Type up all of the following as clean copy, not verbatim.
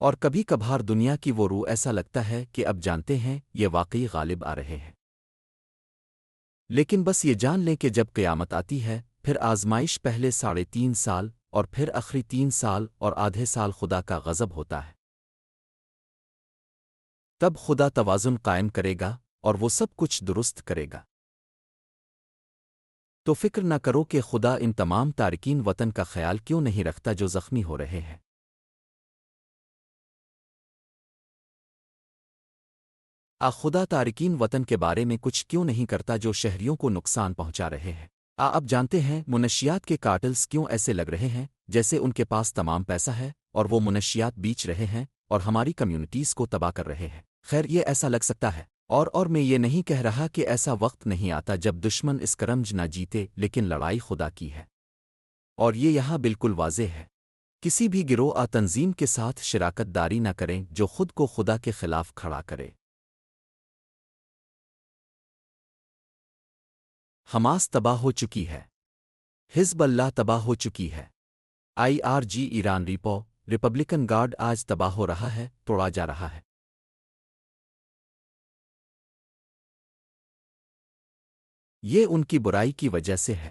اور کبھی کبھار دنیا کی وہ روح ایسا لگتا ہے کہ اب جانتے ہیں یہ واقعی غالب آ رہے ہیں، لیکن بس یہ جان لیں کہ جب قیامت آتی ہے پھر آزمائش پہلے 3.5 سال اور پھر آخری 3 سال اور آدھے سال خدا کا غضب ہوتا ہے، تب خدا توازن قائم کرے گا اور وہ سب کچھ درست کرے گا۔ تو فکر نہ کرو کہ خدا ان تمام تارکین وطن کا خیال کیوں نہیں رکھتا جو زخمی ہو رہے ہیں۔ خدا تارکین وطن کے بارے میں کچھ کیوں نہیں کرتا جو شہریوں کو نقصان پہنچا رہے ہیں؟ اب جانتے ہیں منشیات کے کارٹلز کیوں ایسے لگ رہے ہیں جیسے ان کے پاس تمام پیسہ ہے اور وہ منشیات بیچ رہے ہیں اور ہماری کمیونٹیز کو تباہ کر رہے ہیں۔ خیر یہ ایسا لگ سکتا ہے اور میں یہ نہیں کہہ رہا کہ ایسا وقت نہیں آتا جب دشمن اس کرمج نہ جیتے، لیکن لڑائی خدا کی ہے اور یہ یہاں بالکل واضح ہے۔ کسی بھی گروہ تنظیم کے ساتھ شراکت داری نہ کریں جو خود کو خدا کے خلاف کھڑا کرے۔ حماس تباہ ہو چکی ہے، حزب اللہ تباہ ہو چکی ہے، IRG ایران ریپبلکن گارڈ آج تباہ ہو رہا ہے، توڑا جا رہا ہے۔ یہ ان کی برائی کی وجہ سے ہے،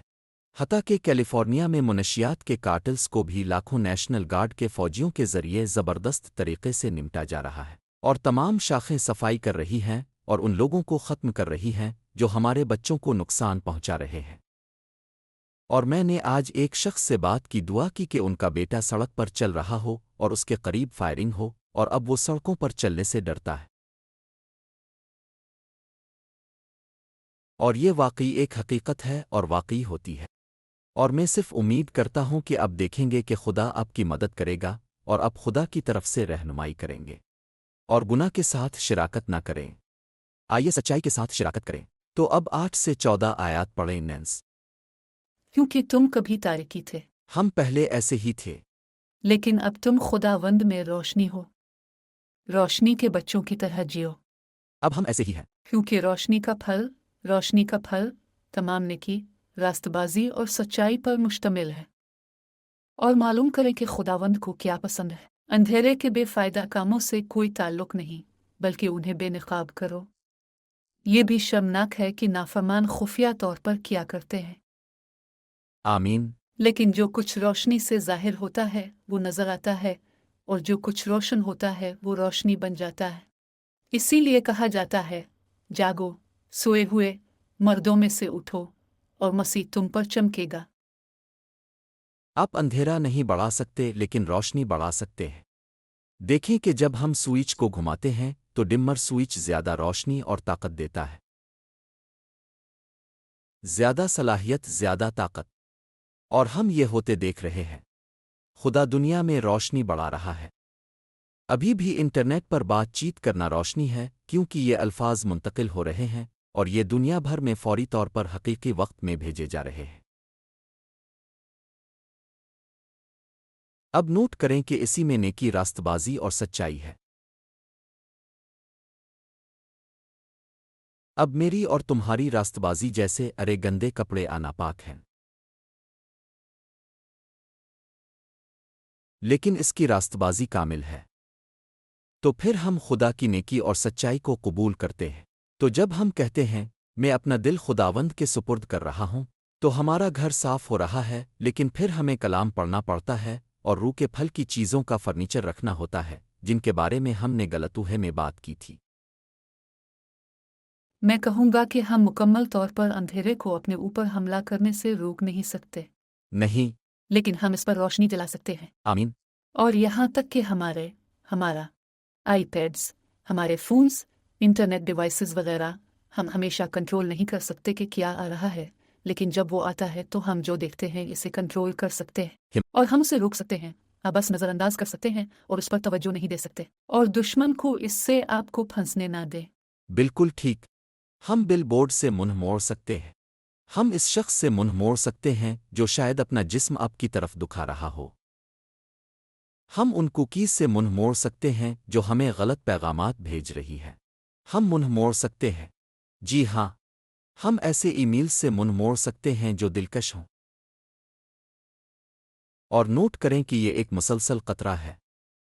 حتیٰ کہ کیلیفورنیا میں منشیات کے کارٹلز کو بھی لاکھوں نیشنل گارڈ کے فوجیوں کے ذریعے زبردست طریقے سے نمٹا جا رہا ہے اور تمام شاخیں صفائی کر رہی ہیں اور ان لوگوں کو ختم کر رہی ہیں جو ہمارے بچوں کو نقصان پہنچا رہے ہیں۔ اور میں نے آج ایک شخص سے بات کی، دعا کی کہ ان کا بیٹا سڑک پر چل رہا ہو اور اس کے قریب فائرنگ ہو اور اب وہ سڑکوں پر چلنے سے ڈرتا ہے۔ اور یہ واقعی ایک حقیقت ہے اور واقعی ہوتی ہے، اور میں صرف امید کرتا ہوں کہ اب دیکھیں گے کہ خدا آپ کی مدد کرے گا اور اب خدا کی طرف سے رہنمائی کریں گے اور گناہ کے ساتھ شراکت نہ کریں، آئیے سچائی کے ساتھ شراکت کریں۔ تو اب 8 سے 14 آیات پڑھیں نینس۔ کیونکہ تم کبھی تاریکی تھے ہم پہلے ایسے ہی تھے، لیکن اب تم خداوند میں روشنی ہو، روشنی کے بچوں کی طرح جیو۔ اب ہم ایسے ہی ہیں۔ کیونکہ روشنی کا پھل تمام نیکی، راست بازی اور سچائی پر مشتمل ہے۔ اور معلوم کریں کہ خداوند کو کیا پسند ہے۔ اندھیرے کے بے فائدہ کاموں سے کوئی تعلق نہیں، بلکہ انہیں بے نقاب کرو۔ یہ بھی شرمناک ہے کہ نافرمان خفیہ طور پر کیا کرتے ہیں، آمین۔ لیکن جو کچھ روشنی سے ظاہر ہوتا ہے وہ نظر آتا ہے، اور جو کچھ روشن ہوتا ہے وہ روشنی بن جاتا ہے۔ اسی لیے کہا جاتا ہے، جاگو، سوئے ہوئے مردوں میں سے اٹھو، اور مسیح تم پر چمکے گا۔ آپ اندھیرا نہیں بڑھا سکتے لیکن روشنی بڑھا سکتے ہیں۔ دیکھیں کہ جب ہم سوئچ کو گھماتے ہیں تو ڈمر سوئچ زیادہ روشنی اور طاقت دیتا ہے، زیادہ صلاحیت، زیادہ طاقت، اور ہم یہ ہوتے دیکھ رہے ہیں۔ خدا دنیا میں روشنی بڑھا رہا ہے۔ ابھی بھی انٹرنیٹ پر بات چیت کرنا روشنی ہے، کیونکہ یہ الفاظ منتقل ہو رہے ہیں اور یہ دنیا بھر میں فوری طور پر حقیقی وقت میں بھیجے جا رہے ہیں۔ اب نوٹ کریں کہ اسی میں نیکی، راست بازی اور سچائی ہے۔ اب میری اور تمہاری راست بازی جیسے ارے گندے کپڑے ناپاک ہیں، لیکن اس کی راست بازی کامل ہے، تو پھر ہم خدا کی نیکی اور سچائی کو قبول کرتے ہیں۔ تو جب ہم کہتے ہیں میں اپنا دل خداوند کے سپرد کر رہا ہوں، تو ہمارا گھر صاف ہو رہا ہے، لیکن پھر ہمیں کلام پڑھنا پڑتا ہے اور روح کے پھل کی چیزوں کا فرنیچر رکھنا ہوتا ہے جن کے بارے میں ہم نے غلطوہے میں بات کی تھی۔ میں کہوں گا کہ ہم مکمل طور پر اندھیرے کو اپنے اوپر حملہ کرنے سے روک نہیں سکتے، نہیں، لیکن ہم اس پر روشنی جلا سکتے ہیں۔ آمین۔ اور یہاں تک کہ ہمارا آئی پیڈز، ہمارے فونز، انٹرنیٹ ڈیوائسز وغیرہ، ہم ہمیشہ کنٹرول نہیں کر سکتے کہ کیا آ رہا ہے، لیکن جب وہ آتا ہے تو ہم جو دیکھتے ہیں اسے کنٹرول کر سکتے ہیں اور ہم اسے روک سکتے ہیں، بس نظر انداز کر سکتے ہیں اور اس پر توجہ نہیں دے سکتے، اور دشمن کو اس سے آپ کو پھنسنے نہ دے۔ بالکل ٹھیک۔ ہم بل بورڈ سے منہ موڑ سکتے ہیں، ہم اس شخص سے منہ موڑ سکتے ہیں جو شاید اپنا جسم آپ کی طرف دکھا رہا ہو، ہم ان کوکیز سے منہ موڑ سکتے ہیں جو ہمیں غلط پیغامات بھیج رہی ہے، ہم منہ موڑ سکتے ہیں، جی ہاں، ہم ایسے ای میل سے منہ موڑ سکتے ہیں جو دلکش ہوں۔ اور نوٹ کریں کہ یہ ایک مسلسل قطرہ ہے۔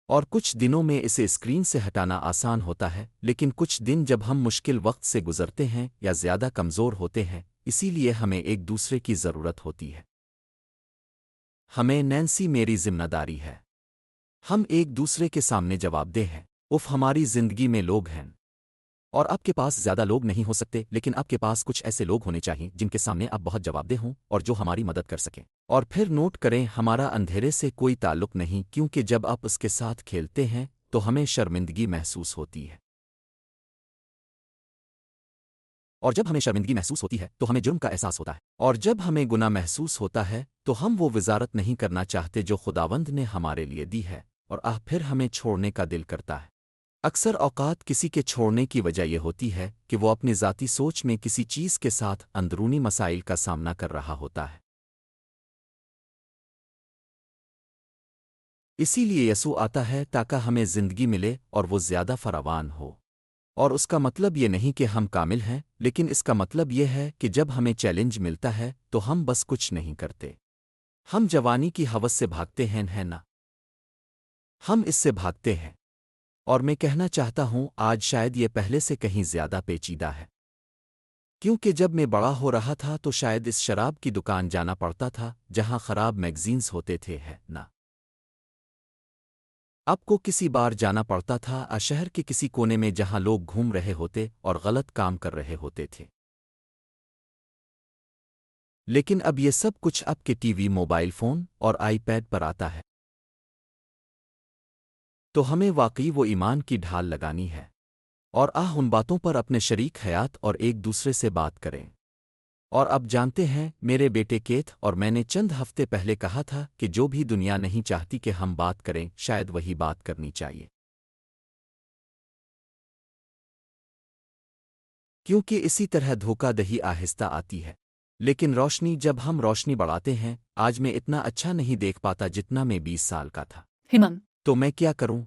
اور کچھ دنوں میں اسے اسکرین سے ہٹانا آسان ہوتا ہے، لیکن کچھ دن جب ہم مشکل وقت سے گزرتے ہیں یا زیادہ کمزور ہوتے ہیں، اسی لیے ہمیں ایک دوسرے کی ضرورت ہوتی ہے۔ ہمیں نینسی میری ذمہ داری ہے۔ ہم ایک دوسرے کے سامنے جواب دہ ہیں۔ ہماری زندگی میں لوگ ہیں، اور آپ کے پاس زیادہ لوگ نہیں ہو سکتے، لیکن آپ کے پاس کچھ ایسے لوگ ہونے چاہیے جن کے سامنے آپ بہت جواب دہ ہوں اور جو ہماری مدد کر سکیں۔ اور پھر نوٹ کریں، ہمارا اندھیرے سے کوئی تعلق نہیں، کیونکہ جب آپ اس کے ساتھ کھیلتے ہیں تو ہمیں شرمندگی محسوس ہوتی ہے، اور جب ہمیں شرمندگی محسوس ہوتی ہے تو ہمیں جرم کا احساس ہوتا ہے، اور جب ہمیں گناہ محسوس ہوتا ہے تو ہم وہ وزارت نہیں کرنا چاہتے جو خداوند نے ہمارے لیے دی ہے، اور پھر ہمیں چھوڑنے کا دل کرتا ہے۔ اکثر اوقات کسی کے چھوڑنے کی وجہ یہ ہوتی ہے کہ وہ اپنی ذاتی سوچ میں کسی چیز کے ساتھ اندرونی مسائل کا سامنا کر رہا ہوتا ہے۔ اسی لیے یسوع آتا ہے تاکہ ہمیں زندگی ملے اور وہ زیادہ فراوان ہو۔ اور اس کا مطلب یہ نہیں کہ ہم کامل ہیں، لیکن اس کا مطلب یہ ہے کہ جب ہمیں چیلنج ملتا ہے تو ہم بس کچھ نہیں کرتے۔ ہم جوانی کی ہوس سے بھاگتے ہیں نا، ہم اس سے بھاگتے ہیں۔ اور میں کہنا چاہتا ہوں آج شاید یہ پہلے سے کہیں زیادہ پیچیدہ ہے، کیونکہ جب میں بڑا ہو رہا تھا تو شاید اس شراب کی دکان جانا پڑتا تھا جہاں خراب میگزینز ہوتے تھے نا، آپ کو کسی بار جانا پڑتا تھا شہر کے کسی کونے میں جہاں لوگ گھوم رہے ہوتے اور غلط کام کر رہے ہوتے تھے۔ لیکن اب یہ سب کچھ آپ کے ٹی وی، موبائل فون اور آئی پیڈ پر آتا ہے۔ تو ہمیں واقعی وہ ایمان کی ڈھال لگانی ہے، اور ان باتوں پر اپنے شریک حیات اور ایک دوسرے سے بات کریں۔ اور اب جانتے ہیں میرے بیٹے کیتھ، اور میں نے چند ہفتے پہلے کہا تھا کہ جو بھی دنیا نہیں چاہتی کہ ہم بات کریں، شاید وہی بات کرنی چاہیے، کیونکہ اسی طرح دھوکہ دہی آہستہ آتی ہے، لیکن روشنی جب ہم روشنی بڑھاتے ہیں۔ آج میں اتنا اچھا نہیں دیکھ پاتا جتنا میں 20 سال کا تھا، ہمم، تو میں کیا کروں؟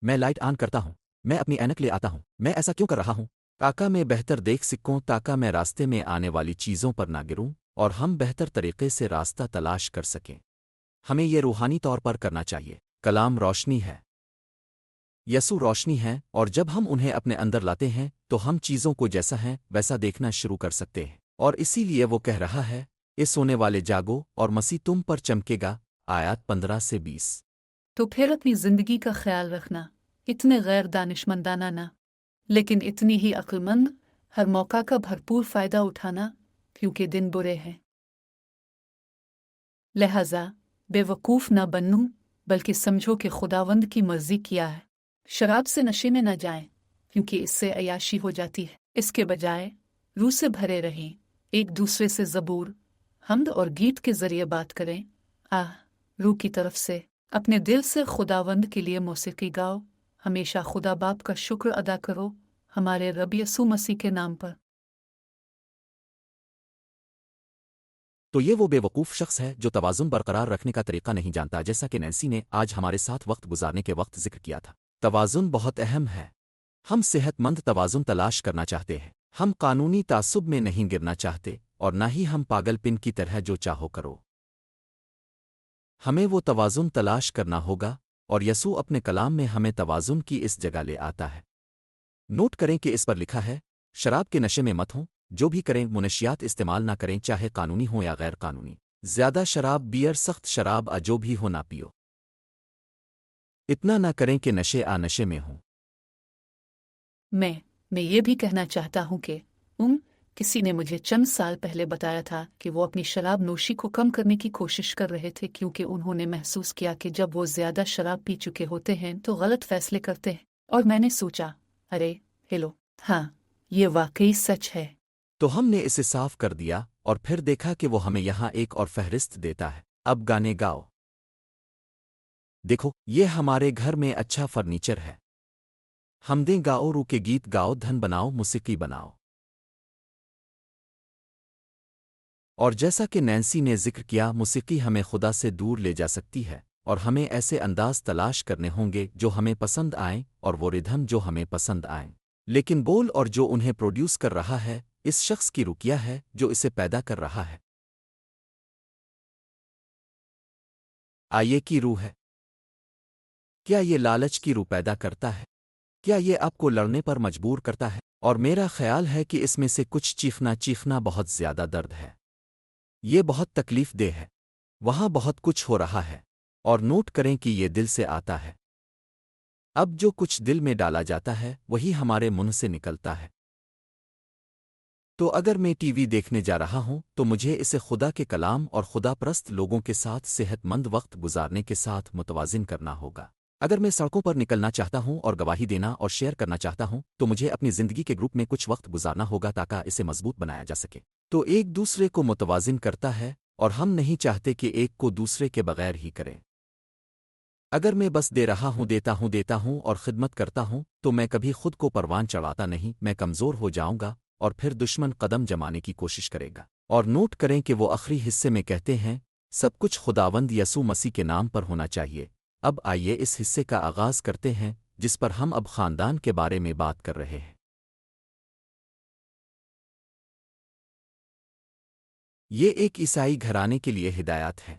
میں لائٹ آن کرتا ہوں، میں اپنی اینک لے آتا ہوں۔ میں ایسا کیوں کر رہا ہوں؟ تاکہ میں بہتر دیکھ سکوں، تاکہ میں راستے میں آنے والی چیزوں پر نہ گروں، اور ہم بہتر طریقے سے راستہ تلاش کر سکیں۔ ہمیں یہ روحانی طور پر کرنا چاہیے۔ کلام روشنی ہے، یسوع روشنی ہے، اور جب ہم انہیں اپنے اندر لاتے ہیں تو ہم چیزوں کو جیسا ہیں ویسا دیکھنا شروع کر سکتے ہیں۔ اور اسی لیے وہ کہہ رہا ہے، اس سونے والے جاگو اور مسیح تم پر چمکے گا، آیات 15 سے 20۔ تو پھر اپنی زندگی کا خیال رکھنا، اتنے غیر دانشمندانہ نہ، لیکن اتنی ہی عقل مند، ہر موقع کا بھرپور فائدہ اٹھانا، کیونکہ دن برے ہیں۔ لہذا بے وقوف نہ بنو، بلکہ سمجھو کہ خداوند کی مرضی کیا ہے۔ شراب سے نشے میں نہ جائیں، کیونکہ اس سے عیاشی ہو جاتی ہے۔ اس کے بجائے روح سے بھرے رہیں، ایک دوسرے سے زبور، حمد اور گیت کے ذریعے بات کریں۔ روح کی طرف سے اپنے دل سے خداوند کے لیے موسیقی گاؤ، ہمیشہ خدا باپ کا شکر ادا کرو، ہمارے رب یسوع مسیح کے نام پر۔ تو یہ وہ بے وقوف شخص ہے جو توازن برقرار رکھنے کا طریقہ نہیں جانتا، جیسا کہ نینسی نے آج ہمارے ساتھ وقت گزارنے کے وقت ذکر کیا تھا۔ توازن بہت اہم ہے۔ ہم صحت مند توازن تلاش کرنا چاہتے ہیں۔ ہم قانونی تعصب میں نہیں گرنا چاہتے، اور نہ ہی ہم پاگل پن کی طرح جو چاہو کرو۔ ہمیں وہ توازن تلاش کرنا ہوگا، اور یسوع اپنے کلام میں ہمیں توازن کی اس جگہ لے آتا ہے۔ نوٹ کریں کہ اس پر لکھا ہے، شراب کے نشے میں مت ہوں، جو بھی کریں منشیات استعمال نہ کریں، چاہے قانونی ہو یا غیر قانونی۔ زیادہ شراب، بیئر، سخت شراب جو بھی ہو نہ پیو۔ اتنا نہ کریں کہ نشے میں ہوں۔ میں یہ بھی کہنا چاہتا ہوں کہ کسی نے مجھے چند سال پہلے بتایا تھا کہ وہ اپنی شراب نوشی کو کم کرنے کی کوشش کر رہے تھے، کیونکہ انہوں نے محسوس کیا کہ جب وہ زیادہ شراب پی چکے ہوتے ہیں تو غلط فیصلے کرتے ہیں۔ اور میں نے سوچا، ارے ہیلو، ہاں، یہ واقعی سچ ہے۔ تو ہم نے اسے صاف کر دیا، اور پھر دیکھا کہ وہ ہمیں یہاں ایک اور فہرست دیتا ہے۔ اب گانے گاؤ۔ دیکھو، یہ ہمارے گھر میں اچھا فرنیچر ہے۔ حمدیں گاؤ، روح کے گیت گاؤ، دھن بناؤ، موسیقی بناؤ۔ اور جیسا کہ نینسی نے ذکر کیا، موسیقی ہمیں خدا سے دور لے جا سکتی ہے، اور ہمیں ایسے انداز تلاش کرنے ہوں گے جو ہمیں پسند آئیں، اور وہ ردھم جو ہمیں پسند آئیں۔ لیکن بول اور جو انہیں پروڈیوس کر رہا ہے اس شخص کی روکیا ہے جو اسے پیدا کر رہا ہے۔ آئیے کی روح ہے۔ کیا یہ لالچ کی روح پیدا کرتا ہے؟ کیا یہ آپ کو لڑنے پر مجبور کرتا ہے؟ اور میرا خیال ہے کہ اس میں سے کچھ چیخنا بہت زیادہ درد ہے۔ یہ بہت تکلیف دہ ہے۔ وہاں بہت کچھ ہو رہا ہے، اور نوٹ کریں کہ یہ دل سے آتا ہے۔ اب جو کچھ دل میں ڈالا جاتا ہے وہی ہمارے منہ سے نکلتا ہے۔ تو اگر میں ٹی وی دیکھنے جا رہا ہوں تو مجھے اسے خدا کے کلام اور خدا پرست لوگوں کے ساتھ صحت مند وقت گزارنے کے ساتھ متوازن کرنا ہوگا۔ اگر میں سڑکوں پر نکلنا چاہتا ہوں اور گواہی دینا اور شیئر کرنا چاہتا ہوں تو مجھے اپنی زندگی کے گروپ میں کچھ وقت گزارنا ہوگا تاکہ اسے مضبوط بنایا جا سکے۔ تو ایک دوسرے کو متوازن کرتا ہے، اور ہم نہیں چاہتے کہ ایک کو دوسرے کے بغیر ہی کریں۔ اگر میں بس دیتا ہوں اور خدمت کرتا ہوں تو میں کبھی خود کو پروان چڑھاتا نہیں، میں کمزور ہو جاؤں گا اور پھر دشمن قدم جمانے کی کوشش کرے گا۔ اور نوٹ کریں کہ وہ آخری حصے میں کہتے ہیں سب کچھ خداوند یسوع مسیح کے نام پر ہونا چاہیے۔ اب آئیے اس حصے کا آغاز کرتے ہیں جس پر ہم اب خاندان کے بارے میں بات کر رہے ہیں۔ یہ ایک عیسائی گھرانے کے لیے ہدایات ہے۔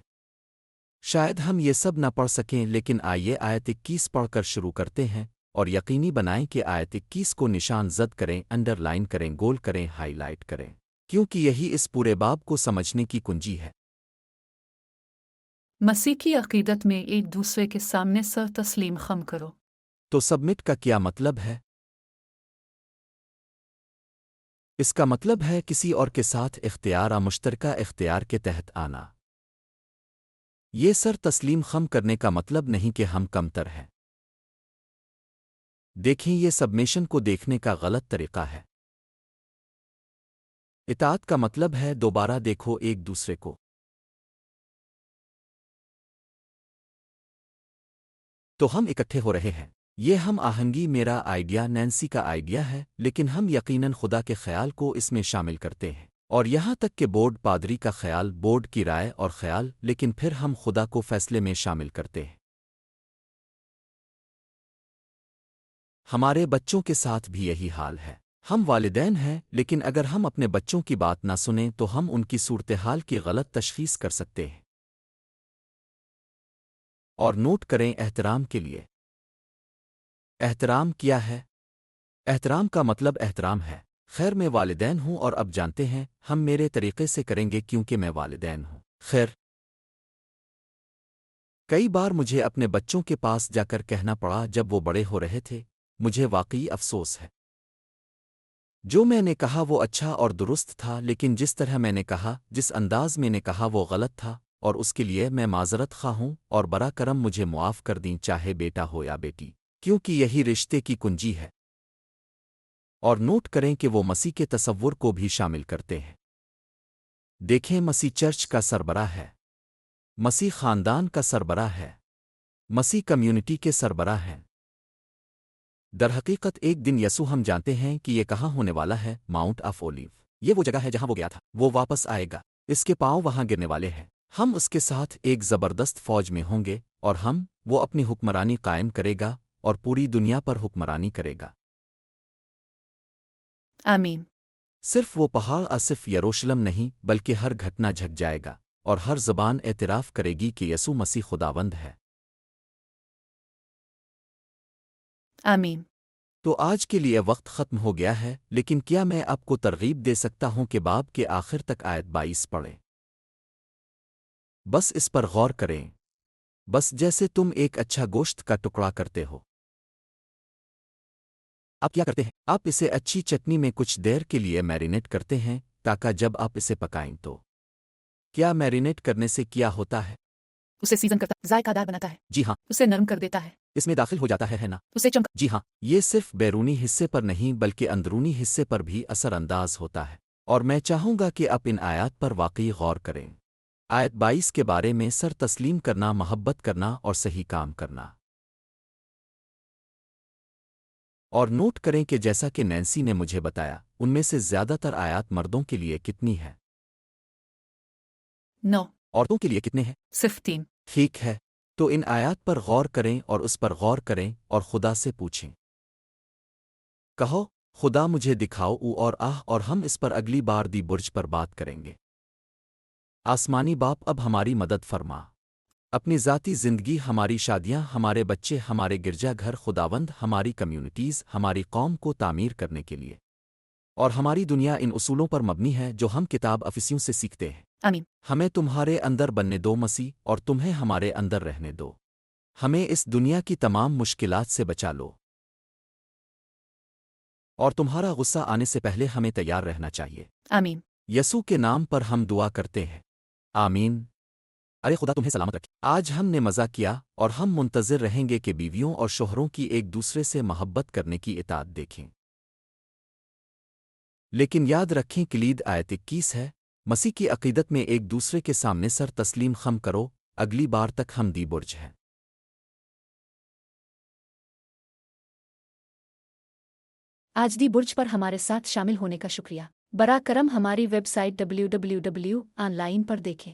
شاید ہم یہ سب نہ پڑھ سکیں، لیکن آئیے آیت 21 پڑھ کر شروع کرتے ہیں، اور یقینی بنائیں کہ آیت 21 کو نشان زد کریں، انڈر لائن کریں، گول کریں، ہائی لائٹ کریں، کیونکہ یہی اس پورے باب کو سمجھنے کی کنجی ہے۔ مسیح کی عقیدت میں ایک دوسرے کے سامنے سر تسلیم خم کرو۔ تو سبمٹ کا کیا مطلب ہے؟ اس کا مطلب ہے کسی اور کے ساتھ اختیار مشترکہ اختیار کے تحت آنا۔ یہ سر تسلیم خم کرنے کا مطلب نہیں کہ ہم کمتر ہیں۔ دیکھیں، یہ سبمیشن کو دیکھنے کا غلط طریقہ ہے۔ اطاعت کا مطلب ہے دوبارہ دیکھو ایک دوسرے کو۔ تو ہم اکٹھے ہو رہے ہیں۔ یہ ہم آہنگی میرا آئیڈیا، نینسی کا آئیڈیا ہے، لیکن ہم یقیناً خدا کے خیال کو اس میں شامل کرتے ہیں، اور یہاں تک کہ بورڈ پادری کا خیال، بورڈ کی رائے اور خیال، لیکن پھر ہم خدا کو فیصلے میں شامل کرتے ہیں۔ ہمارے بچوں کے ساتھ بھی یہی حال ہے۔ ہم والدین ہیں، لیکن اگر ہم اپنے بچوں کی بات نہ سنیں تو ہم ان کی صورتحال کی غلط تشخیص کر سکتے ہیں۔ اور نوٹ کریں احترام کے لیے۔ احترام کیا ہے؟ احترام کا مطلب احترام ہے۔ خیر، میں والدین ہوں اور اب جانتے ہیں ہم میرے طریقے سے کریں گے کیونکہ میں والدین ہوں۔ خیر، کئی بار مجھے اپنے بچوں کے پاس جا کر کہنا پڑا جب وہ بڑے ہو رہے تھے، مجھے واقعی افسوس ہے۔ جو میں نے کہا وہ اچھا اور درست تھا، لیکن جس طرح میں نے کہا، جس انداز میں نے کہا وہ غلط تھا، اور اس کے لیے میں معذرت خواہ ہوں، اور برا کرم مجھے معاف کر دیں، چاہے بیٹا ہو یا بیٹی، کیونکہ یہی رشتے کی کنجی ہے۔ اور نوٹ کریں کہ وہ مسیح کے تصور کو بھی شامل کرتے ہیں۔ دیکھیں، مسیح چرچ کا سربراہ ہے، مسیح خاندان کا سربراہ ہے، مسیح کمیونٹی کے سربراہ ہیں۔ درحقیقت ایک دن یسوع، ہم جانتے ہیں کہ یہ کہاں ہونے والا ہے، ماؤنٹ آف اولیو۔ یہ وہ جگہ ہے جہاں وہ گیا تھا، وہ واپس آئے گا، اس کے پاؤں وہاں گرنے والے ہیں، ہم اس کے ساتھ ایک زبردست فوج میں ہوں گے، اور وہ اپنی حکمرانی قائم کرے گا اور پوری دنیا پر حکمرانی کرے گا۔ آمین۔ صرف وہ پہاڑ، صرف یروشلم نہیں، بلکہ ہر گھٹنا جھک جائے گا، اور ہر زبان اعتراف کرے گی کہ یسوع مسیح خداوند ہے۔ آمین۔ تو آج کے لیے وقت ختم ہو گیا ہے، لیکن کیا میں آپ کو ترغیب دے سکتا ہوں کہ باب کے آخر تک آیت 22 پڑھیں؟ بس اس پر غور کریں، بس جیسے تم ایک اچھا گوشت کا ٹکڑا کرتے ہو۔ آپ کیا کرتے ہیں؟ آپ اسے اچھی چٹنی میں کچھ دیر کے لیے میرینیٹ کرتے ہیں تاکہ جب آپ اسے پکائیں تو کیا میرینیٹ کرنے سے کیا ہوتا ہے؟ اسے سیزن کرتا، ذائقہ دار بناتا ہے۔ جی ہاں، اسے نرم کر دیتا ہے۔ اس میں داخل ہو جاتا ہے نا؟ اسے چمک۔ جی ہاں، یہ صرف بیرونی حصے پر نہیں بلکہ اندرونی حصے پر بھی اثر انداز ہوتا ہے، اور میں چاہوں گا کہ آپ ان آیات پر واقعی غور کریں۔ آیت 22 کے بارے میں سر تسلیم کرنا، محبت کرنا اور صحیح کام کرنا۔ اور نوٹ کریں کہ جیسا کہ نینسی نے مجھے بتایا، ان میں سے زیادہ تر آیات مردوں کے لیے کتنی ہے؟ 9۔ عورتوں کے لیے کتنے ہیں؟ صرف 3۔ ٹھیک ہے، تو ان آیات پر غور کریں اور اس پر غور کریں اور خدا سے پوچھیں۔ کہو، خدا مجھے دکھاؤ اور ہم اس پر اگلی بار دی برج پر بات کریں گے۔ آسمانی باپ، اب ہماری مدد فرما۔ اپنی ذاتی زندگی، ہماری شادیاں، ہمارے بچے، ہمارے گرجا گھر، خداوند، ہماری کمیونٹیز، ہماری قوم کو تعمیر کرنے کے لیے، اور ہماری دنیا ان اصولوں پر مبنی ہے جو ہم کتاب افسیوں سے سیکھتے ہیں۔ آمین۔ ہمیں تمہارے اندر بننے دو مسیح، اور تمہیں ہمارے اندر رہنے دو۔ ہمیں اس دنیا کی تمام مشکلات سے بچا لو، اور تمہارا غصہ آنے سے پہلے ہمیں تیار رہنا چاہیے۔ آمین۔ یسوع کے نام پر ہم دعا کرتے ہیں، آمین۔ ارے خدا تمہیں سلامت رکھے۔ آج ہم نے مزہ کیا، اور ہم منتظر رہیں گے کہ بیویوں اور شوہروں کی ایک دوسرے سے محبت کرنے کی اطاعت دیکھیں۔ لیکن یاد رکھیں، کلید آیت 21 ہے، مسیح کی عقیدت میں ایک دوسرے کے سامنے سر تسلیم خم کرو۔ اگلی بار تک ہم دی برج ہیں۔ آج دی برج پر ہمارے ساتھ شامل ہونے کا شکریہ۔ براہ کرم ہماری ویب سائٹ www.online پر دیکھیں۔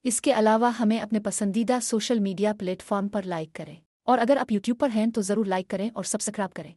اس کے علاوہ ہمیں اپنے پسندیدہ سوشل میڈیا پلیٹ فارم پر لائک کریں، اور اگر آپ یوٹیوب پر ہیں تو ضرور لائک کریں اور سبسکرائب کریں۔